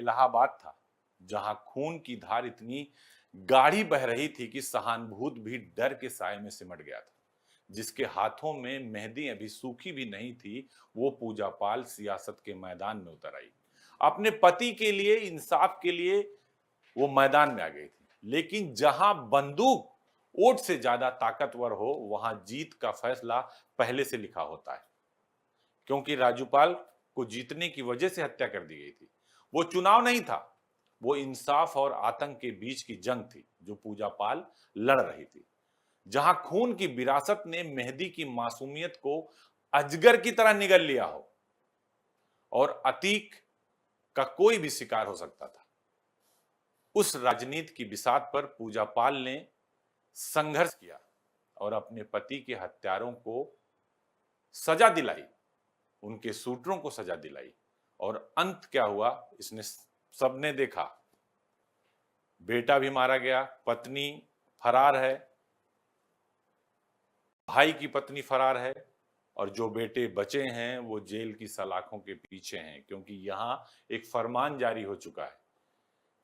इलाहाबाद था, जहां खून की धार इतनी गाढ़ी बह रही थी कि सहानुभूत भी डर के साए में सिमट गया था। जिसके हाथों में मेहंदी अभी सूखी भी नहीं थी, वो पूजा पाल सियासत के मैदान में उतर आई। अपने पति के लिए, इंसाफ के लिए वो मैदान में आ गई थी। लेकिन जहां बंदूक वोट से ज्यादा ताकतवर हो, वहां जीत का फैसला पहले से लिखा होता है। क्योंकि राजूपाल को जीतने की वजह से हत्या कर दी गई थी। वो चुनाव नहीं था, वो इंसाफ और आतंक के बीच की जंग थी जो पूजा पाल लड़ रही थी। जहां खून की विरासत ने मेहदी की मासूमियत को अजगर की तरह निगल लिया हो और अतीक का कोई भी शिकार हो सकता था। उस राजनीति की बिसात पर पूजा पाल ने संघर्ष किया और अपने पति के हत्यारों को सजा दिलाई, उनके शूटरों को सजा दिलाई। और अंत क्या हुआ, इसने सबने देखा। बेटा भी मारा गया, पत्नी फरार है, भाई की पत्नी फरार है, और जो बेटे बचे हैं वो जेल की सलाखों के पीछे हैं। क्योंकि यहां एक फरमान जारी हो चुका है,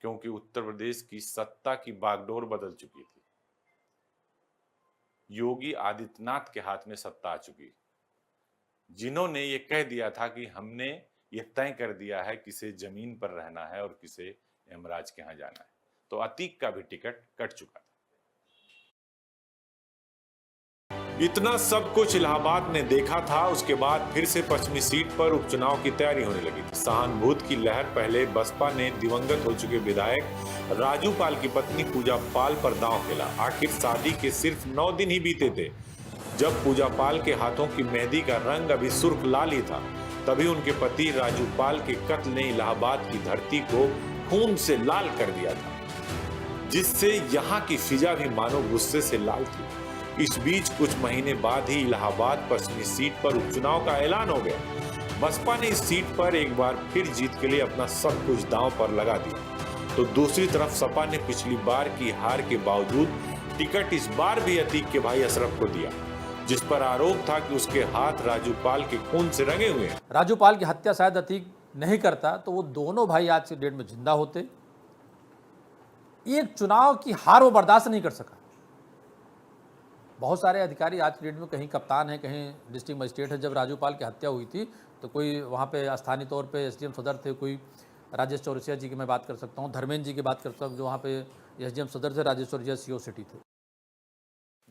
क्योंकि उत्तर प्रदेश की सत्ता की बागडोर बदल चुकी थी। योगी आदित्यनाथ के हाथ में सत्ता आ चुकी, जिन्होंने ये कह दिया था कि हमने ये तय कर दिया है किसे जमीन पर रहना है और किसे यमराज के यहां जाना है। तो अतीक का भी टिकट कट चुका था। इतना सब कुछ इलाहाबाद ने देखा था। उसके बाद फिर से पश्चिमी सीट पर उपचुनाव की तैयारी होने लगी थी। सहानुभूति की लहर पहले बसपा ने दिवंगत हो चुके विधायक राजूपाल की पत्नी पूजा पाल पर दांव खेला। आखिर शादी के सिर्फ 9 दिन ही बीते थे जब पूजा पाल के हाथों की मेहंदी का रंग अभी सुर्ख लाल ही था, तभी उनके पति राजूपाल के कत्ल ने इलाहाबाद की धरती को खून से लाल कर दिया था, जिससे यहाँ की फिजा भी मानो गुस्से से लाल थी। इस बीच कुछ महीने बाद ही इलाहाबाद पश्चिमी सीट पर उपचुनाव का ऐलान हो गया। बसपा ने इस सीट पर एक बार फिर जीत के लिए अपना सब कुछ दांव पर लगा दिया। तो दूसरी तरफ सपा ने पिछली बार की हार के बावजूद टिकट इस बार भी अतीक के भाई अशरफ को दिया, जिस पर आरोप था कि उसके हाथ राजूपाल के खून से रंगे हुए हैं। राजूपाल की हत्या शायद अतीक नहीं करता तो वो दोनों भाई आज की डेट में जिंदा होते। एक चुनाव की हार वो बर्दाश्त नहीं कर सका। बहुत सारे अधिकारी आज की डेट में कहीं कप्तान है, कहीं डिस्ट्रिक्ट मजिस्ट्रेट है। जब राजूपाल की हत्या हुई थी तो कोई वहाँ पे स्थानीय तौर पे एसडीएम सदर थे, कोई राजेश चौरसिया जी की मैं बात कर सकता हूँ, धर्मेंद्र जी की बात कर सकता हूँ जो वहाँ पे एसडीएम सदर थे, राजेश चौरसिया सीओ सिटी थे।